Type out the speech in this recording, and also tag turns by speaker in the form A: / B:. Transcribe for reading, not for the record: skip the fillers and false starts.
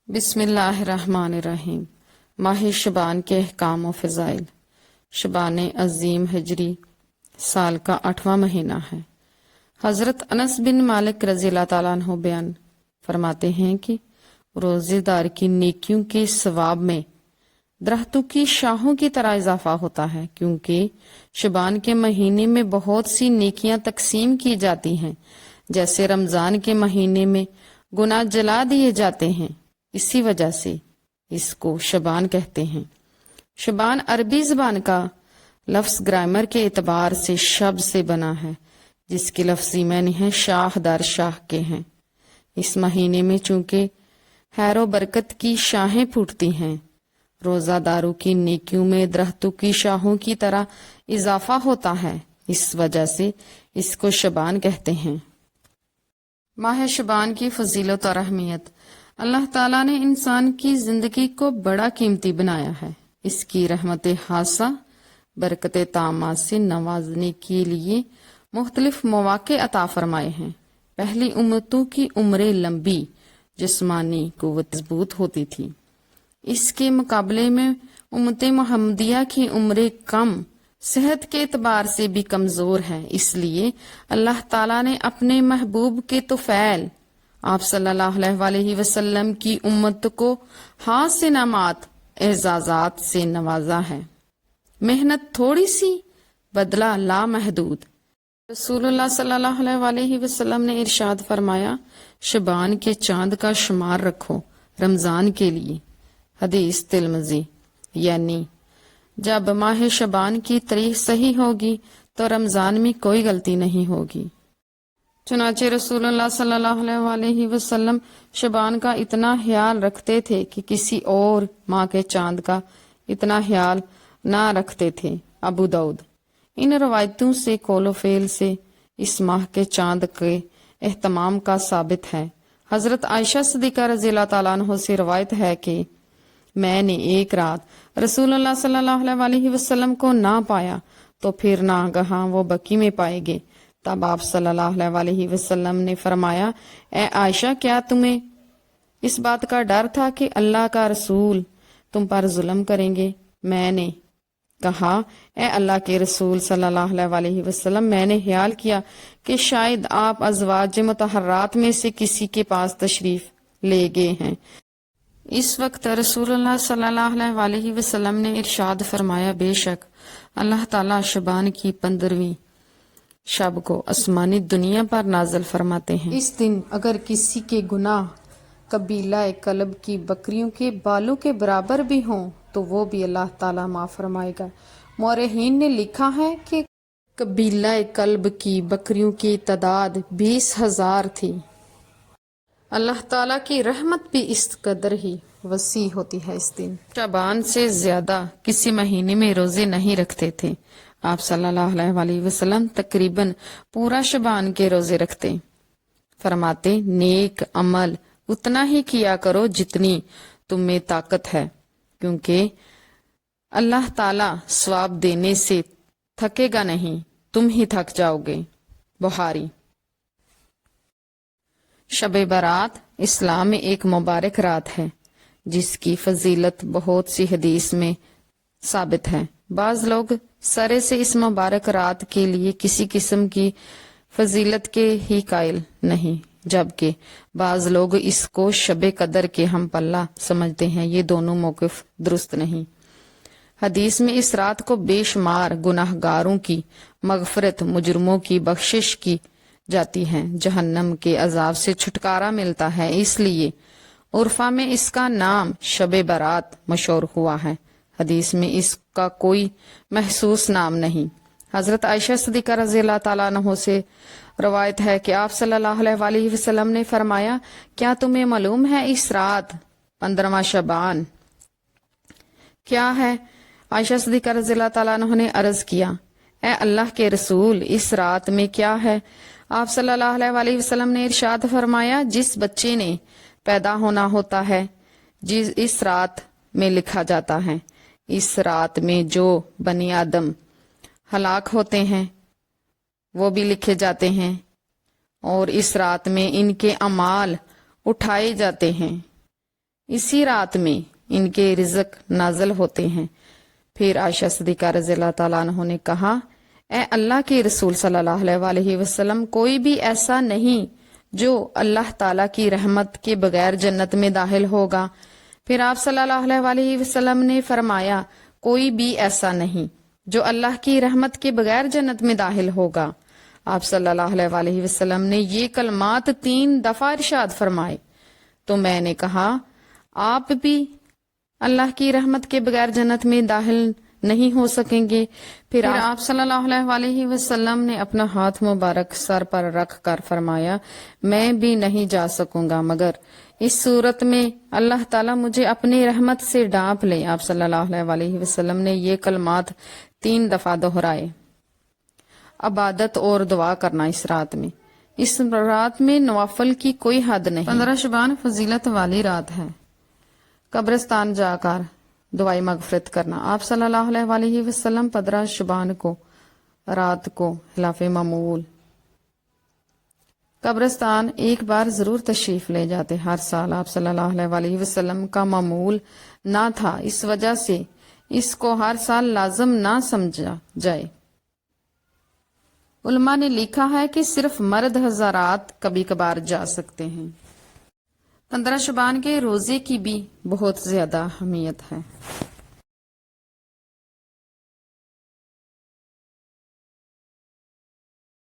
A: بسم اللہ الرحمن الرحیم۔ ماہ شبان کے احکام و فضائل۔ شبان عظیم ہجری سال کا 8واں مہینہ ہے۔ حضرت انس بن مالک رضی اللہ تعالیٰ عنہ بیان فرماتے ہیں کہ روزے دار کی نیکیوں کے ثواب میں درختوں کی شاخوں کی طرح اضافہ ہوتا ہے، کیونکہ شبان کے مہینے میں بہت سی نیکیاں تقسیم کی جاتی ہیں، جیسے رمضان کے مہینے میں گناہ جلا دیے جاتے ہیں، اسی وجہ سے اس کو شبان کہتے ہیں۔ شبان عربی زبان کا لفظ گرامر کے اعتبار سے شب سے بنا ہے، جس کے لفظی معنی ہیں شاخ در شاخ کے ہیں۔ اس مہینے میں چونکہ خیر و برکت کی شاخیں پھوٹتی ہیں، روزہ داروں کی نیکیوں میں درختوں کی شاخوں کی طرح اضافہ ہوتا ہے، اس وجہ سے اس کو شبان کہتے ہیں۔ ماہ شبان کی فضیلت اور اہمیت۔ اللہ تعالیٰ نے انسان کی زندگی کو بڑا قیمتی بنایا ہے، اس کی رحمت خاصہ برکت تامات سے نوازنے کے لیے مختلف مواقع عطا فرمائے ہیں۔ پہلی امتوں کی عمریں لمبی، جسمانی قوت مضبوط ہوتی تھی، اس کے مقابلے میں امت محمدیہ کی عمریں کم، صحت کے اعتبار سے بھی کمزور ہے، اس لیے اللہ تعالیٰ نے اپنے محبوب کے طفیل آپ صلی اللہ علیہ وسلم کی امت کو ہاتھ سے نعمات اعزازات سے نوازا ہے۔ محنت تھوڑی سی، بدلہ لامحدود۔ رسول اللہ صلی اللہ علیہ وسلم نے ارشاد فرمایا، شبان کے چاند کا شمار رکھو رمضان کے لیے۔ حدیث ترمذی۔ یعنی جب ماہ شبان کی تاریخ صحیح ہوگی تو رمضان میں کوئی غلطی نہیں ہوگی۔ چنانچہ رسول اللہ صلی اللہ علیہ وسلم شبان کا اتنا خیال رکھتے تھے کہ کسی اور ماہ کے چاند کا اتنا خیال نہ رکھتے تھے۔ ابو داؤد۔ ان روایتوں سے قول و فعل سے اس ماہ کے چاند کے اہتمام کا ثابت ہے۔ حضرت عائشہ صدیقہ رضی اللہ تعالیٰ عنہ سے روایت ہے کہ میں نے ایک رات رسول اللہ صلی اللہ علیہ وسلم کو نہ پایا تو پھر ناگہاں وہ بقی میں پائے گئے۔ تب آپ صلی اللہ علیہ وسلم نے فرمایا، اے عائشہ، کیا تمہیں اس بات کا ڈر تھا کہ اللہ کا رسول تم پر ظلم کریں گے؟ میں نے کہا، اے اللہ کے رسول صلی اللہ علیہ وسلم، میں نے خیال کیا کہ شاید آپ ازواج مطہرات میں سے کسی کے پاس تشریف لے گئے ہیں۔ اس وقت رسول اللہ صلی اللہ علیہ وسلم نے ارشاد فرمایا، بے شک اللہ تعالیٰ شبان کی 15ویں شب کو آسمانی دنیا پر نازل فرماتے ہیں۔ اس دن اگر کسی کے گناہ قبیلہ کلب کی بکریوں کے بالوں کے برابر بھی ہوں تو وہ بھی اللہ تعالیٰ معاف فرمائے گا۔ مورخین نے لکھا ہے کہ قبیلہ کلب کی بکریوں کی تعداد 20,000 تھی۔ اللہ تعالیٰ کی رحمت بھی اس قدر ہی وسیع ہوتی ہے۔ اس دن شعبان سے زیادہ کسی مہینے میں روزے نہیں رکھتے تھے۔ آپ صلی اللہ علیہ وسلم تقریباً پورا شعبان کے روزے رکھتے، فرماتے، نیک عمل اتنا ہی کیا کرو جتنی تم میں طاقت ہے، کیونکہ اللہ تعالیٰ ثواب دینے سے تھکے گا نہیں، تم ہی تھک جاؤ گے۔ بخاری۔ شب برات اسلام میں ایک مبارک رات ہے جس کی فضیلت بہت سی حدیث میں ثابت ہے۔ بعض لوگ سرے سے اس مبارک رات کے لیے کسی قسم کی فضیلت کے ہی قائل نہیں، جبکہ بعض لوگ اس کو شب قدر کے ہم پلہ سمجھتے ہیں۔ یہ دونوں موقف درست نہیں۔ حدیث میں اس رات کو بے شمار گناہ گاروں کی مغفرت، مجرموں کی بخشش کی جاتی ہے، جہنم کے عذاب سے چھٹکارا ملتا ہے، اس لیے عرفہ میں اس کا نام شب برات مشہور ہوا ہے۔ حدیث میں اس کا کوئی محسوس نام نہیں۔ حضرت عائشہ صدیقہ رضی اللہ تعالیٰ عنہ سے روایت ہے کہ آپ صلی اللہ علیہ وسلم نے فرمایا، کیا تمہیں معلوم ہے اس رات 15واں شعبان کیا ہے؟ عائشہ صدیقہ رضی اللہ تعالیٰ عنہ نے عرض کیا، اے اللہ کے رسول، اس رات میں کیا ہے؟ آپ صلی اللہ علیہ وسلم نے ارشاد فرمایا، جس بچے نے پیدا ہونا ہوتا ہے اس رات میں لکھا جاتا ہے۔ اس رات میں جو بنی آدم ہلاک ہوتے ہیں وہ بھی لکھے جاتے ہیں، اور اس رات میں ان کے اعمال اٹھائے جاتے ہیں۔ اسی رات میں ان کے رزق نازل ہوتے ہیں۔ پھر عائشہ صدیقہ رضی اللہ تعالیٰ عنہ نے کہا، اے اللہ کے رسول صلی اللہ علیہ وسلم، کوئی بھی ایسا نہیں جو اللہ تعالیٰ کی رحمت کے بغیر جنت میں داخل ہوگا۔ پھر آپ صلی اللہ علیہ وسلم نے فرمایا، کوئی بھی ایسا نہیں جو اللہ کی رحمت کے بغیر جنت میں داخل ہوگا۔ آپ صلی اللہ علیہ وسلم نے یہ کلمات 3 دفعہ ارشاد فرمائے تو میں نے کہا، آپ بھی اللہ کی رحمت کے بغیر جنت میں داخل نہیں ہو سکیں گے۔ پھر آپ صلی اللہ علیہ وسلم نے اپنا ہاتھ مبارک سر پر رکھ کر فرمایا، میں بھی نہیں جا سکوں گا مگر اس صورت میں اللہ تعالیٰ مجھے اپنی رحمت سے ڈانپ لے۔ آپ صلی اللہ علیہ وسلم نے یہ کلمات 3 دفعہ دہرائے۔ عبادت اور دعا کرنا اس رات میں۔ اس رات میں نوافل کی کوئی حد نہیں۔ 15 شعبان فضیلت والی رات ہے۔ قبرستان جا کر دعائیں مغفرت کرنا۔ آپ صلی اللہ علیہ وسلم 15 شعبان کو رات کو خلاف معمول قبرستان ایک بار ضرور تشریف لے جاتے۔ ہر سال آپ صلی اللہ علیہ وسلم کا معمول نہ تھا، اس وجہ سے اس کو ہر سال لازم نہ سمجھا جائے۔ علماء نے لکھا ہے کہ صرف مرد حضرات کبھی کبھار جا سکتے ہیں۔ 15 شعبان کے روزے کی بھی بہت زیادہ اہمیت ہے۔